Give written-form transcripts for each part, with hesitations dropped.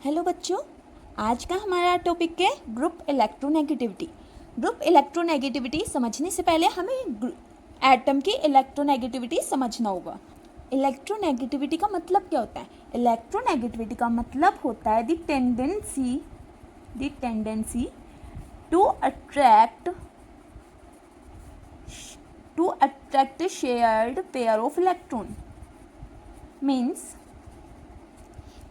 Hello बच्चों, आज का हमारा टॉपिक है ग्रुप इलेक्ट्रोनेगेटिविटी। ग्रुप इलेक्ट्रोनेगेटिविटी समझने से पहले हमें एटम की इलेक्ट्रोनेगेटिविटी समझना होगा। इलेक्ट्रोनेगेटिविटी का मतलब क्या होता है? इलेक्ट्रोनेगेटिविटी का मतलब होता है the tendency to attract shared pair of electron. Means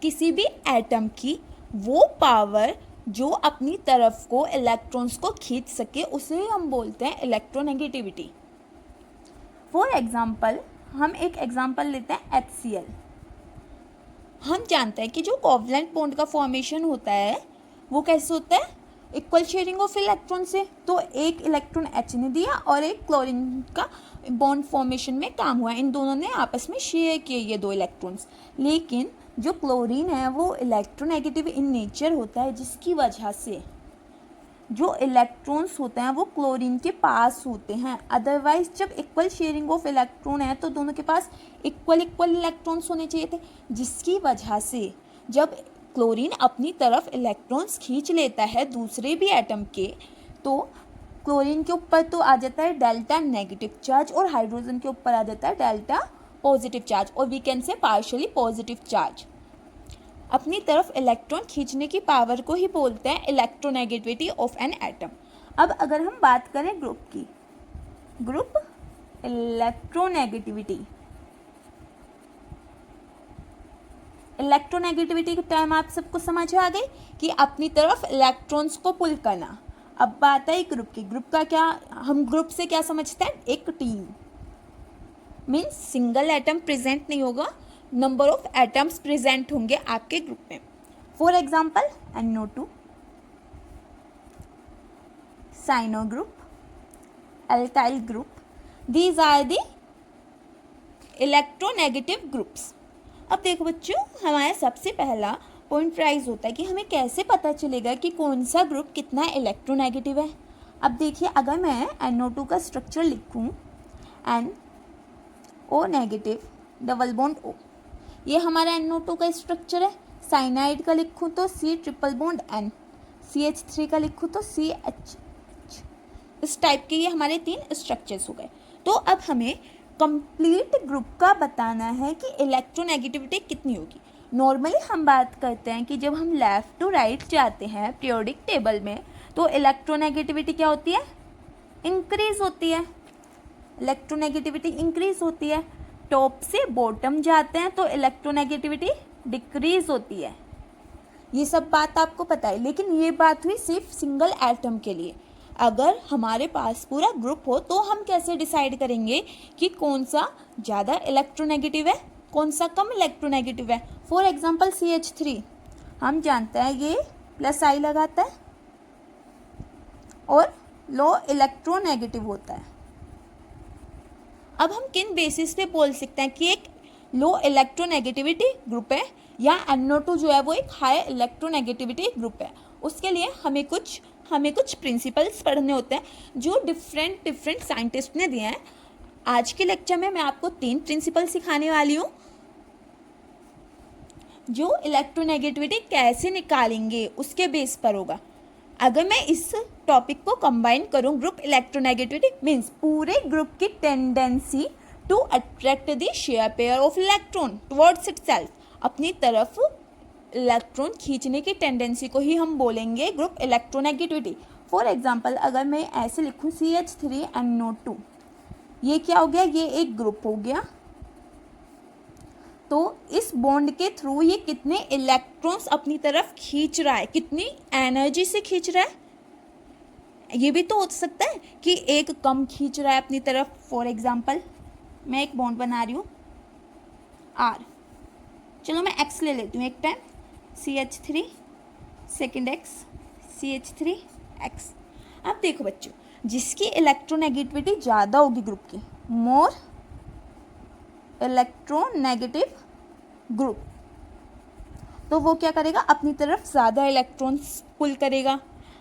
किसी भी एटम की वो पावर जो अपनी तरफ को इलेक्ट्रॉन्स को खींच सके उसे हम बोलते हैं इलेक्ट्रोनेगेटिविटी। फॉर एग्जाम्पल, हम एक एग्जाम्पल लेते हैं HCl। हम जानते हैं कि जो कोवलेंट बॉन्ड का फॉर्मेशन होता है वो कैसे होता है? इक्वल शेयरिंग ऑफ इलेक्ट्रॉन से। तो एक इलेक्ट्रॉन H ने दिया और एक क्लोरीन का बॉन्ड फॉर्मेशन में काम हुआ, इन दोनों ने आपस में शेयर किए ये दो इलेक्ट्रॉन्स। लेकिन जो क्लोरीन है वो इलेक्ट्रोनेगेटिव इन नेचर होता है, जिसकी वजह से जो इलेक्ट्रॉन्स होते हैं वो क्लोरीन के पास होते हैं। अदरवाइज जब इक्वल शेयरिंग ऑफ इलेक्ट्रॉन है तो दोनों के पास इक्वल इलेक्ट्रॉन्स होने चाहिए थे, जिसकी वजह से जब क्लोरीन अपनी तरफ इलेक्ट्रॉन्स खींच लेता है दूसरे भी एटम के, तो क्लोरीन के ऊपर तो आ जाता है डेल्टा नेगेटिव चार्ज और हाइड्रोजन के ऊपर आ जाता है डेल्टा पॉजिटिव चार्ज, और we can say partially positive charge. अपनी तरफ इलेक्ट्रॉन खींचने की पावर को ही बोलते हैं इलेक्ट्रोनेगेटिविटी ऑफ एन एटम। अब अगर हम बात करें ग्रुप की, ग्रुप इलेक्ट्रोनेगेटिविटी के टाइम आप सबको समझ आ गई कि अपनी तरफ इलेक्ट्रॉन्स को पुल करना। अब बात है ग्रुप की। ग्रुप का क्या, हम ग्रुप से क्या समझते हैं? एक team. Means single atom present नहीं होगा, नंबर ऑफ एटम्स प्रेजेंट होंगे आपके ग्रुप में। For example NO2, cyano group, alkyl group, these are the electronegative groups. अब देखो बच्चों, हमारा सबसे पहला पॉइंट राइज होता है कि हमें कैसे पता चलेगा कि कौन सा ग्रुप कितना इलेक्ट्रोनेगेटिव है। अब देखिए, अगर मैं NO2 का स्ट्रक्चर लिखूं NO negative double bond O, ये हमारा NO2 का स्ट्रक्चर है। साइनाइड का लिखूं तो C triple bond N, CH3 का लिखूं तो CH। इस टाइप के ये हमारे 3 स्ट्रक्चर्स हो गए। तो अब हमें कंप्लीट ग्रुप का बताना है कि इलेक्ट्रोनेगेटिविटी कितनी होगी। नॉर्मली हम बात करते हैं कि जब हम लेफ्ट टू राइट जाते हैं पीरियोडिक टेबल में तो इलेक्ट्रोनेगेटिविटी क्या होती है? इंक्रीज होती है। इलेक्ट्रोनेगेटिविटी इंक्रीज होती है। टॉप से बॉटम जाते हैं तो इलेक्ट्रोनेगेटिविटी डिक्रीज होती है। ये सब बात आपको पता है, लेकिन ये बात हुई सिर्फ सिंगल एटम के लिए। अगर हमारे पास पूरा ग्रुप हो तो हम कैसे डिसाइड करेंगे कि कौन सा ज़्यादा इलेक्ट्रोनेगेटिव है, कौन सा कम इलेक्ट्रोनेगेटिव है? फॉर एग्जाम्पल CH3, हम जानते हैं ये प्लस आई लगाता है और लो इलेक्ट्रोनेगेटिव होता है। अब हम किन बेसिस पे बोल सकते हैं कि एक लो इलेक्ट्रोनेगेटिविटी ग्रुप है या NO2 जो है वो एक हाई इलेक्ट्रोनेगेटिविटी ग्रुप है? उसके लिए हमें कुछ प्रिंसिपल्स पढ़ने होते हैं जो डिफरेंट साइंटिस्ट ने दिए हैं। आज के लेक्चर में मैं आपको 3 प्रिंसिपल सिखाने वाली हूँ जो इलेक्ट्रोनेगेटिविटी कैसे निकालेंगे उसके बेस पर होगा। अगर मैं इस टॉपिक को कंबाइन करूं, ग्रुप इलेक्ट्रोनेगेटिविटी मीन्स पूरे ग्रुप की tendency to attract the share pair of electron towards itself, अपनी तरफ इलेक्ट्रॉन खींचने की टेंडेंसी को ही हम बोलेंगे ग्रुप इलेक्ट्रोनेगेटिविटी। फॉर एग्जांपल, अगर मैं ऐसे लिखूं CH3NO2, ये क्या हो गया? ये एक ग्रुप हो गया। तो इस बॉन्ड के थ्रू ये कितने इलेक्ट्रॉन्स अपनी तरफ खींच रहा है, कितनी एनर्जी से खींच रहा है? ये भी तो हो सकता है कि एक कम खींच रहा है अपनी तरफ। फॉर एग्जांपल, मैं एक बॉन्ड बना रही हूँ R, चलो मैं X ले लेती हूँ एक time, CH3 second X, CH3X। अब देखो बच्चों, जिसकी इलेक्ट्रोनेगेटिविटी ज़्यादा होगी ग्रुप की, मोर इलेक्ट्रोनेगेटिव ग्रुप, तो वो क्या करेगा? अपनी तरफ ज़्यादा इलेक्ट्रॉन्स पुल करेगा।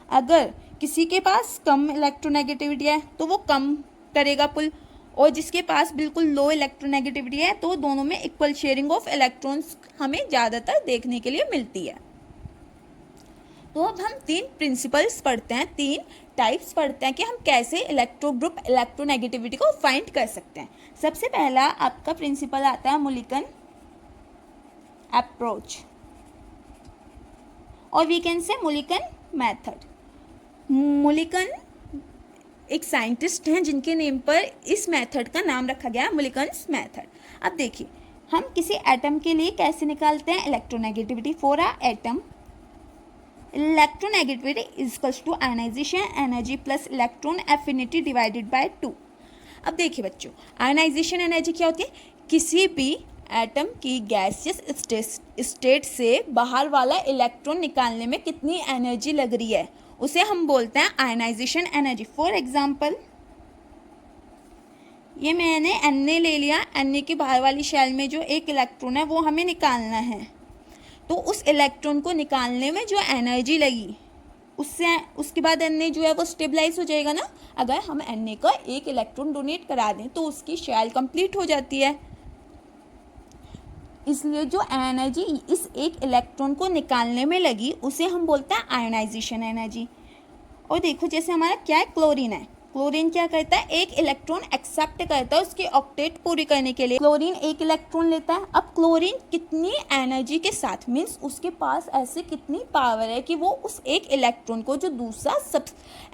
अगर किसी के पास कम इलेक्ट्रोनेगेटिविटी है तो वो कम करेगा पुल, और जिसके पास बिल्कुल लो इलेक्ट्रोनेगेटिविटी है, तो दोनों में इक्वल शेयरिंग ऑफ इलेक्ट्रॉन्स हमें ज़्यादातर देखने के लिए मिलती है। तो अब हम 3 प्रिंसिपल्स पढ़ते हैं, 3 टाइप्स पढ़ते हैं कि हम कैसे इलेक्ट्रो ग्रुप इलेक्ट्रोनेगेटिविटी को फाइंड कर सकते हैं। सबसे पहला आपका प्रिंसिपल आता है मुलिकन अप्रोच, और we can say Mulliken method. Mulliken एक साइंटिस्ट हैं जिनके नेम पर इस मेथड का नाम रखा गया है मुलिकन्स मेथड। अब देखिए, हम किसी एटम के लिए कैसे निकालते हैं electronegativity for a atom. Electronegativity is equals to ionization energy plus electron affinity divided by 2। अब देखिए बच्चों, आयनाइजेशन एनर्जी क्या होती है? किसी भी एटम की गैसियस स्टेट से बाहर वाला इलेक्ट्रॉन निकालने में कितनी एनर्जी लग रही है, उसे हम बोलते हैं आयनाइजेशन एनर्जी। फॉर एग्जाम्पल, ये मैंने Na ले लिया, Na की बाहर वाली शेल में जो एक इलेक्ट्रॉन है वो हमें निकालना है। तो उस इलेक्ट्रॉन को निकालने में जो एनर्जी लगी, उसके बाद Na जो है वो स्टेबलाइज हो जाएगा ना। अगर हम Na का एक इलेक्ट्रॉन डोनेट करा दें तो उसकी शेल कंप्लीट हो जाती है। इसलिए जो एनर्जी इस एक इलेक्ट्रॉन को निकालने में लगी उसे हम बोलते हैं आयनाइजेशन एनर्जी। और देखो, जैसे हमारा क्या है, क्लोरीन है। क्लोरीन क्या करता है? एक इलेक्ट्रॉन एक्सेप्ट करता है उसकी ऑक्टेट पूरी करने के लिए। क्लोरीन एक इलेक्ट्रॉन लेता है। अब क्लोरीन कितनी एनर्जी के साथ, मीन्स उसके पास ऐसे कितनी पावर है कि वो उस एक इलेक्ट्रॉन को जो दूसरा सब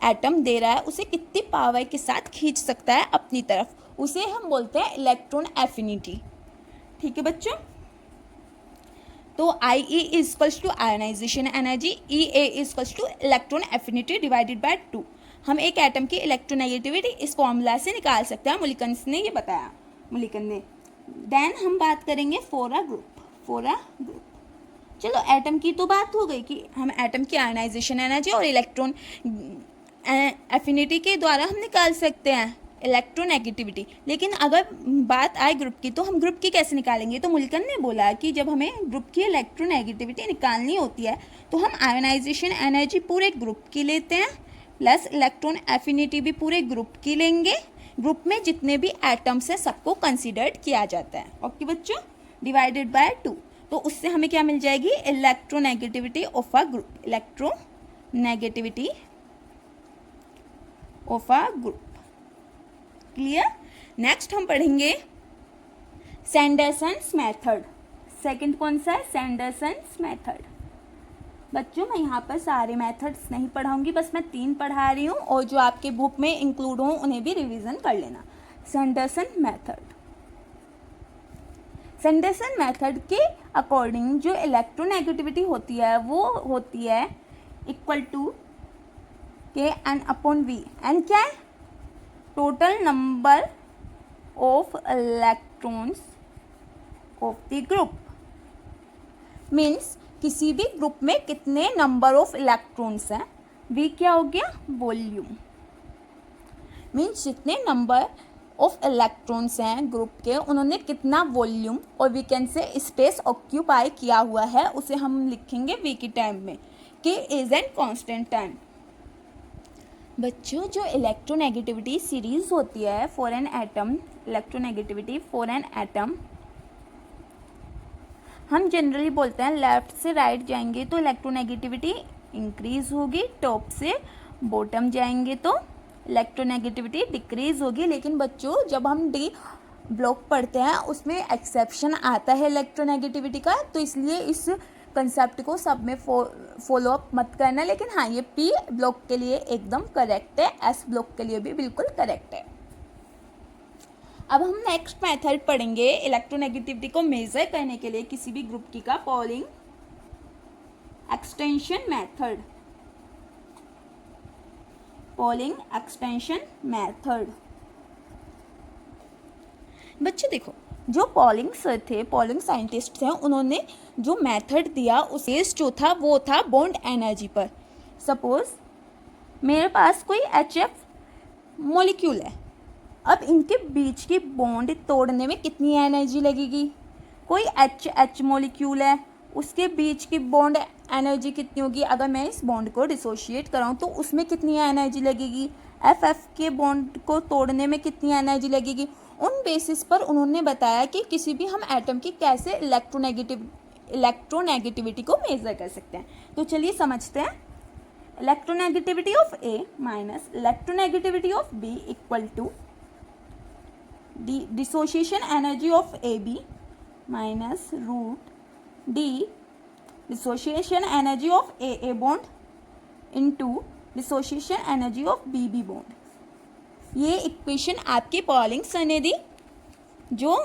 एटम दे रहा है उसे कितनी पावर के साथ खींच सकता है अपनी तरफ, उसे हम बोलते हैं इलेक्ट्रॉन एफिनिटी। ठीक है बच्चों, तो I E is equals to ionization energy, E A is equals to electron affinity divided by 2। हम एक एटम की इलेक्ट्रोनेगेटिविटी इस फॉर्मूला से निकाल सकते हैं, मुलिकन्स ने ये बताया, मुलिकन ने। देन हम बात करेंगे फॉर अ ग्रुप। चलो, एटम की तो बात हो गई कि हम एटम की आयनाइजेशन एनर्जी और इलेक्ट्रॉन एफिनिटी के द्वारा हम निकाल सकते हैं इलेक्ट्रोनेगेटिविटी। लेकिन अगर बात आए ग्रुप की, तो हम ग्रुप की कैसे निकालेंगे? तो मुल्कन ने बोला कि जब हमें ग्रुप की इलेक्ट्रोनेगेटिविटी निकालनी होती है तो हम आयोनाइजेशन एनर्जी पूरे ग्रुप की लेते हैं प्लस इलेक्ट्रॉन एफिनिटी भी पूरे ग्रुप की लेंगे। ग्रुप में जितने भी एटम्स हैं सबको कंसिडर्ड किया जाता है। ओके बच्चों, डिवाइडेड बाय 2। तो उससे हमें क्या मिल जाएगी? Electronegativity of a group, electronegativity of a group. Clear? Next हम पढ़ेंगे सैंडरसन्स मेथड। सेकंड कौन सा है? सैंडरसन्स मेथड। बच्चों, मैं यहाँ पर सारे मेथड्स नहीं पढ़ाऊंगी, बस मैं 3 पढ़ा रही हूँ, और जो आपके बुक में इंक्लूड हों उन्हें भी रिवीजन कर लेना। सैंडरसन मेथड, सैंडरसन मेथड के अकॉर्डिंग जो इलेक्ट्रोनेगेटिविटी होती है वो होती है इक्वल टू K(n)/V। एन क्या है? Total number of electrons of the group. Means किसी भी ग्रुप में कितने नंबर ऑफ इलेक्ट्रॉन्स हैं। V क्या हो गया? वॉल्यूम। मीन्स जितने नंबर ऑफ इलेक्ट्रॉन्स हैं ग्रुप के, उन्होंने कितना वॉल्यूम और we can say space occupy किया हुआ है, उसे हम लिखेंगे V की टर्म में। K is an constant term. बच्चों, जो इलेक्ट्रोनेगेटिविटी सीरीज होती है for an atom, electronegativity for an atom, हम जनरली बोलते हैं लेफ्ट से राइट जाएंगे तो इलेक्ट्रोनेगेटिविटी इंक्रीज होगी, टॉप से बॉटम जाएंगे तो इलेक्ट्रोनेगेटिविटी डिक्रीज होगी। लेकिन बच्चों, जब हम डी ब्लॉक पढ़ते हैं उसमें एक्सेप्शन आता है इलेक्ट्रोनेगेटिविटी का, तो इसलिए इस कंसेप्ट को सब में फॉलो अप मत करना। लेकिन हाँ, ये पी ब्लॉक के लिए एकदम करेक्ट है, एस ब्लॉक के लिए भी बिल्कुल करेक्ट है। अब हम नेक्स्ट मेथड पढ़ेंगे इलेक्ट्रोनेगेटिविटी को मेजर करने के लिए किसी भी ग्रुप की का, polling extension method. Polling extension method. बच्चों देखो, जो पॉलिंग सर थे, पॉलिंग साइंटिस्ट थे, उन्होंने जो मेथड दिया उसे जो था वो था बॉन्ड एनर्जी पर। सपोज मेरे पास कोई HF मॉलिक्यूल है, अब इनके बीच की बॉन्ड तोड़ने में कितनी एनर्जी लगेगी? कोई HH मॉलिक्यूल है, उसके बीच की बॉन्ड एनर्जी कितनी होगी। अगर मैं इस बॉन्ड को डिसोशिएट कराऊँ तो उसमें कितनी एनर्जी लगेगी, एफ के बॉन्ड को तोड़ने में कितनी एनर्जी लगेगी। उन बेसिस पर उन्होंने बताया कि किसी भी हम एटम की कैसे इलेक्ट्रोनेगेटिविटी को मेज़र कर सकते हैं। तो चलिए समझते हैं। Electronegativity of A minus electronegativity of B equal to dissociation energy of A B minus root D dissociation energy of A bond into dissociation energy of B bond. ये इक्वेशन आपके पॉलिंग सर ने दी। जो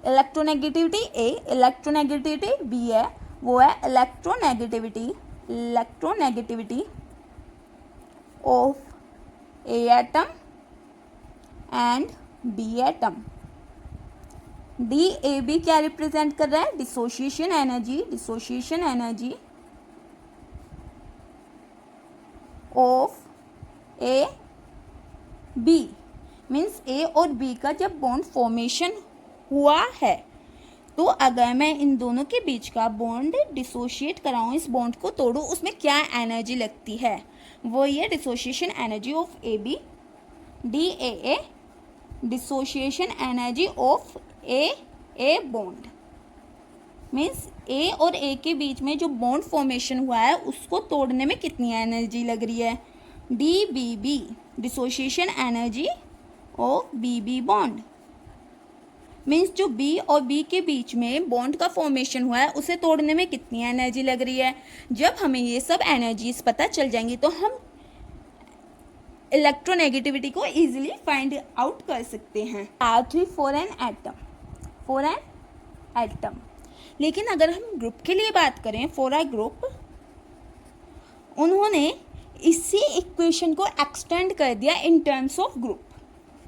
electronegativity ए electronegativity B है वो है electronegativity of A atom and B atom. D A B क्या represent कर रहा है, dissociation energy of A B. Means A और बी का जब बॉन्ड फॉर्मेशन हुआ है तो अगर मैं इन दोनों के बीच का बॉन्ड डिसोशिएट कराऊँ, इस बॉन्ड को तोड़ूँ, उसमें क्या एनर्जी लगती है, वो ये dissociation energy of A B D A dissociation energy of A bond. Means A और ए के बीच में जो बॉन्ड फॉर्मेशन हुआ है उसको तोड़ने में कितनी एनर्जी लग रही है, D B B dissociation energy of B bond. Means जो बी और बी के बीच में बॉन्ड का फॉर्मेशन हुआ है उसे तोड़ने में कितनी एनर्जी लग रही है। जब हमें ये सब एनर्जीज पता चल जाएंगी तो हम इलेक्ट्रोनेगेटिविटी को इजीली फाइंड आउट कर सकते हैं। R3 for an atom. लेकिन अगर हम ग्रुप के लिए बात करें, फॉर अ ग्रुप, उन्होंने इसी इक्वेशन को एक्सटेंड कर दिया in terms of group.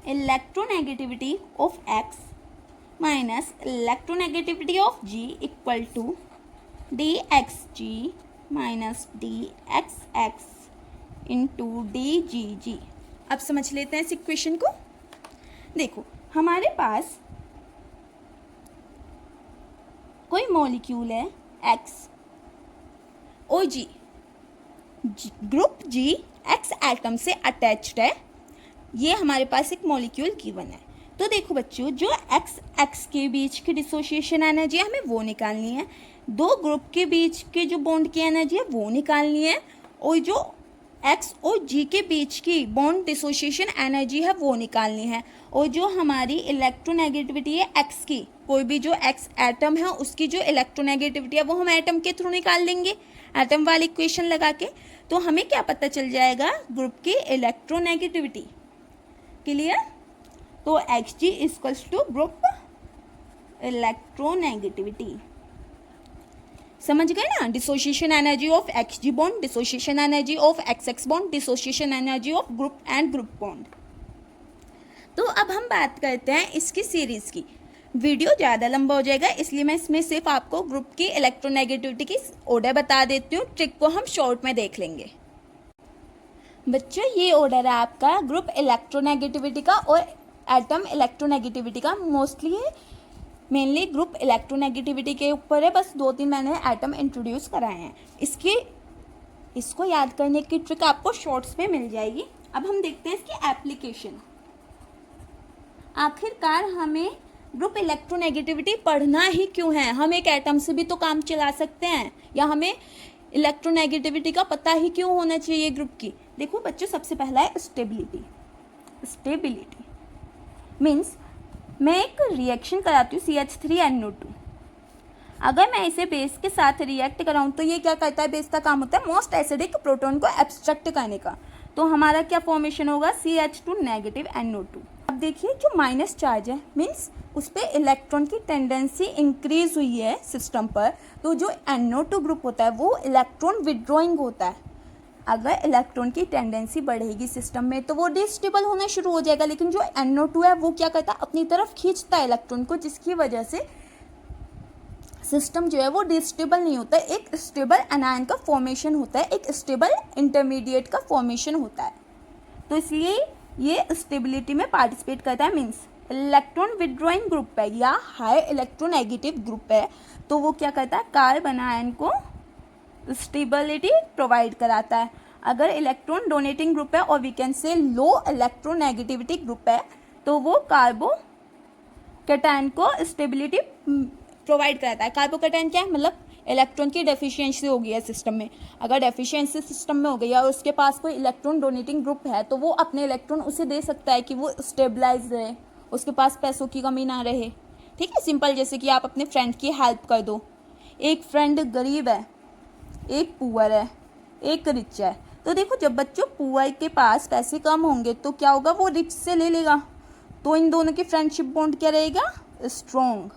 Electronegativity of X minus electronegativity of G equal to D X G minus D X X into D G G. अब समझ लेते हैं इस इक्वेशन को। देखो, हमारे पास कोई मॉलिक्यूल है एक्स और जी, ग्रुप जी एक्स एटम से अटैच्ड है। ये हमारे पास एक मॉलिक्यूल गिवन है। तो देखो बच्चों, जो एक्स के बीच की डिसोशिएशन एनर्जी है हमें वो निकालनी है, दो ग्रुप के बीच के जो बॉन्ड की एनर्जी है वो निकालनी है, और जो एक्स और जी के बीच की बॉन्ड डिसोशिएशन एनर्जी है वो निकालनी है। और जो हमारी इलेक्ट्रोनेगेटिविटी है एक्स की, कोई भी जो एक्स एटम है उसकी जो इलेक्ट्रोनेगेटिविटी है वो हम एटम के थ्रू निकाल लेंगे, एटम वाली इक्वेशन लगा के। तो हमें क्या पता चल जाएगा, ग्रुप की इलेक्ट्रोनेगेटिविटी। क्लियर? तो X G equals to group electronegativity. समझ गए ना? Dissociation energy of X G bond, dissociation energy of X X bond, dissociation energy of group and group bond. तो अब हम बात करते हैं इसकी सीरीज की। वीडियो ज़्यादा लंबा हो जाएगा इसलिए मैं इसमें सिर्फ आपको ग्रुप की इलेक्ट्रोनेगेटिविटी की ऑर्डर बता देती हूँ, ट्रिक को हम शॉर्ट में देख लेंगे। बच्चों, ये ऑर्डर है आपका ग्रुप इलेक्ट्रोनेगेटिविटी का और एटम इलेक्ट्रोनेगेटिविटी का। मोस्टली मेनली ग्रुप इलेक्ट्रोनेगेटिविटी के ऊपर है, बस 2-3 मैंने एटम इंट्रोड्यूस कराए हैं। इसको याद करने की ट्रिक आपको शॉर्ट्स में मिल जाएगी। अब हम देखते हैं इसकी एप्लीकेशन। आखिरकार हमें ग्रुप इलेक्ट्रोनेगेटिविटी पढ़ना ही क्यों है? हम एक एटम से भी तो काम चला सकते हैं, या हमें इलेक्ट्रोनेगेटिविटी का पता ही क्यों होना चाहिए ग्रुप की? देखो बच्चों, सबसे पहला है स्टेबिलिटी। मीन्स मैं एक रिएक्शन कराती हूँ CH3NO2। अगर मैं इसे बेस के साथ रिएक्ट कराऊँ तो ये क्या करता है? बेस का काम होता है मोस्ट एसिडिक प्रोटॉन को एब्स्ट्रैक्ट करने का। तो हमारा क्या फॉर्मेशन होगा? CH2 negative NO2। अब देखिए, जो माइनस चार्ज है मीन्स उस पर इलेक्ट्रॉन की टेंडेंसी इंक्रीज हुई है सिस्टम पर, तो जो NO2 ग्रुप होता है वो इलेक्ट्रॉन विड्रॉइंग होता है। अगर इलेक्ट्रॉन की टेंडेंसी बढ़ेगी सिस्टम में तो वो डिस्टेबल होना शुरू हो जाएगा, लेकिन जो NO2 है वो क्या करता है? अपनी तरफ खींचता है इलेक्ट्रॉन को, जिसकी वजह से सिस्टम जो है वो डिस्टेबल नहीं होता है। एक स्टेबल एनायन का फॉर्मेशन होता है, एक स्टेबल इंटरमीडिएट का फॉर्मेशन होता है। तो इसलिए ये स्टेबिलिटी में पार्टिसिपेट करता है। मीन्स इलेक्ट्रॉन विड्रॉइंग ग्रुप है या हाई इलेक्ट्रोनेगेटिव ग्रुप है तो वो क्या करता है, कार्बन आयन को स्टेबिलिटी प्रोवाइड कराता है। अगर इलेक्ट्रॉन डोनेटिंग ग्रुप है और वी कैन से लो इलेक्ट्रोनेगेटिविटी ग्रुप है तो वो कार्बोकैटायन को स्टेबिलिटी प्रोवाइड कराता है। कार्बोकैटायन क्या है, मतलब इलेक्ट्रॉन की डेफिशिएंसी हो गई है सिस्टम में। अगर डेफिशिएंसी सिस्टम में हो गई है और उसके पास कोई इलेक्ट्रॉन डोनेटिंग ग्रुप है तो वो अपने इलेक्ट्रॉन उसे दे सकता है कि वो स्टेबलाइज रहे, उसके पास पैसों की कमी ना रहे। ठीक है, सिंपल, जैसे कि आप अपने फ्रेंड की हेल्प कर दो। एक फ्रेंड गरीब है, एक पुअर है, एक रिच है, तो देखो जब बच्चों पुअर के पास पैसे कम होंगे तो क्या होगा, वो रिच से ले लेगा, तो इन दोनों की फ्रेंडशिप बॉन्ड क्या रहेगा, स्ट्रॉन्ग।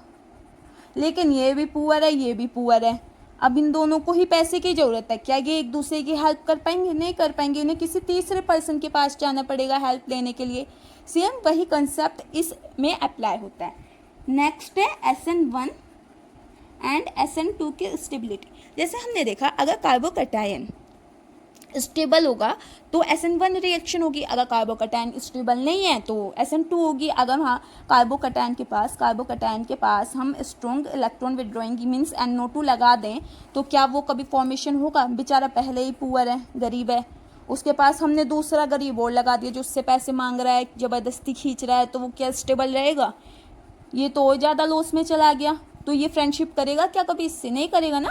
लेकिन ये भी पुअर है, ये भी पुअर है, अब इन दोनों को ही पैसे की ज़रूरत है, क्या ये एक दूसरे की हेल्प कर पाएंगे, नहीं कर पाएंगे, इन्हें किसी तीसरे पर्सन के पास जाना पड़ेगा हेल्प लेने के लिए। सेम वही कंसेप्ट इसमें अप्लाई होता है। नेक्स्ट है SN1 एंड SN2 की स्टेबिलिटी। जैसे हमने देखा अगर कार्बोकैटायन स्टेबल होगा तो SN1 रिएक्शन होगी, अगर कार्बोकैटायन स्टेबल नहीं है तो SN2 होगी। अगर हाँ कार्बोकैटायन के पास हम strong electron withdrawing means NO2 लगा दें तो क्या वो कभी फॉर्मेशन होगा, बेचारा पहले ही पुअर है, गरीब है, उसके पास हमने दूसरा गरीब और लगा दिया जो उससे पैसे मांग रहा है, ज़बरदस्ती खींच रहा है, तो वो क्या स्टेबल रहेगा, ये तो और ज़्यादा लॉस में चला गया। तो ये फ्रेंडशिप करेगा क्या, कभी इससे नहीं करेगा ना।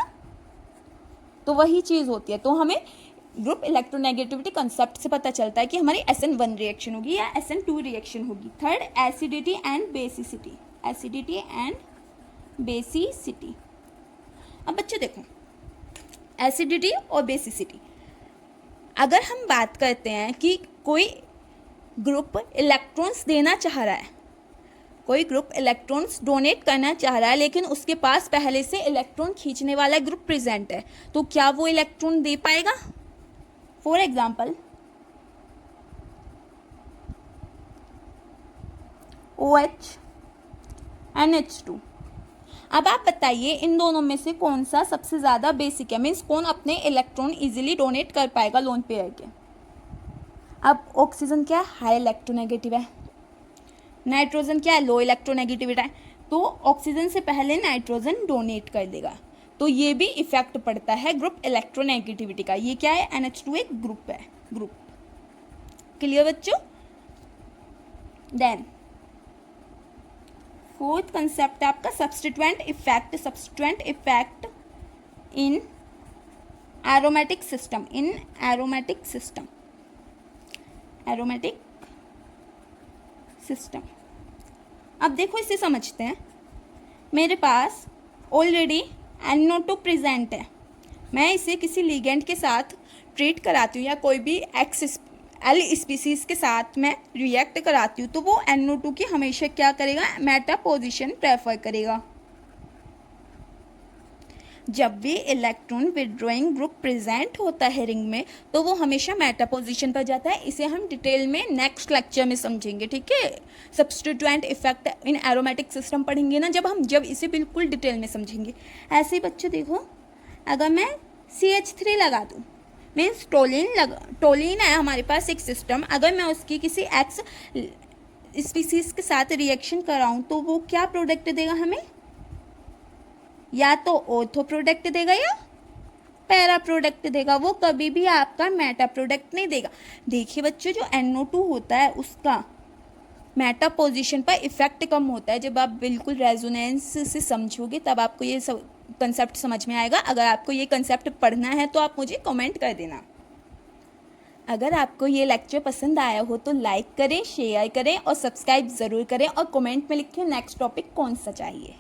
तो वही चीज़ होती है। तो हमें ग्रुप इलेक्ट्रोनेगेटिविटी कंसेप्ट से पता चलता है कि हमारी SN1 रिएक्शन होगी या SN2 रिएक्शन होगी। Third, acidity and basicity. Acidity and basicity. अब बच्चे देखो, एसिडिटी और बेसिसिटी, अगर हम बात करते हैं कि कोई ग्रुप इलेक्ट्रॉन्स देना चाह रहा है, कोई ग्रुप इलेक्ट्रॉन्स डोनेट करना चाह रहा है लेकिन उसके पास पहले से इलेक्ट्रॉन खींचने वाला ग्रुप प्रेजेंट है, तो क्या वो इलेक्ट्रॉन दे पाएगा। For example OH NH2। अब आप बताइए इन दोनों में से कौन सा सबसे ज़्यादा बेसिक है, मीन्स कौन अपने इलेक्ट्रॉन इजीली डोनेट कर पाएगा लोन पेयर के। अब ऑक्सीजन क्या है, हाई इलेक्ट्रोनेगेटिव है, नाइट्रोजन क्या है, लो इलेक्ट्रोनेगेटिविटी है, तो ऑक्सीजन से पहले नाइट्रोजन डोनेट कर देगा, तो ये भी इफेक्ट पड़ता है ग्रुप इलेक्ट्रोनेगेटिविटी का। ये क्या है, NH2 एक ग्रुप है, ग्रुप। क्लियर बच्चों। देन फोर्थ कंसेप्ट है आपका substituent effect. Substituent effect in aromatic system, in aromatic system, aromatic system. अब देखो इसे समझते हैं। मेरे पास ऑलरेडी NO2 प्रेजेंट है, मैं इसे किसी लिगेंड के साथ ट्रीट कराती हूँ या कोई भी L स्पीसीज के साथ मैं रिएक्ट कराती हूँ तो वो NO2 की हमेशा क्या करेगा, मेटा पोजीशन प्रेफर करेगा। जब भी इलेक्ट्रॉन विड्रॉइंग ग्रुप प्रेजेंट होता है रिंग में तो वो हमेशा मेटा पोजीशन पर जाता है। इसे हम डिटेल में नेक्स्ट लेक्चर में समझेंगे, ठीक है। Substituent effect in aromatic system पढ़ेंगे ना जब इसे बिल्कुल डिटेल में समझेंगे। ऐसे ही बच्चों देखो, अगर मैं CH3 लगा दूँ, मीन्स टोलिन है हमारे पास एक सिस्टम, अगर मैं उसकी किसी X स्पीसीज के साथ रिएक्शन कराऊँ तो वो क्या प्रोडक्ट देगा हमें, या तो ऑर्थो प्रोडक्ट देगा या पैरा प्रोडक्ट देगा, वो कभी भी आपका मेटा प्रोडक्ट नहीं देगा। देखिए बच्चों, जो NO2 होता है उसका मेटा पोजीशन पर इफेक्ट कम होता है। जब आप बिल्कुल रेजोनेंस से समझोगे तब आपको ये कंसेप्ट समझ में आएगा। अगर आपको ये कंसेप्ट पढ़ना है तो आप मुझे कमेंट कर देना। अगर आपको ये लेक्चर पसंद आया हो तो लाइक करें, शेयर करें और सब्सक्राइब ज़रूर करें और कमेंट में लिखें नेक्स्ट टॉपिक कौन सा चाहिए।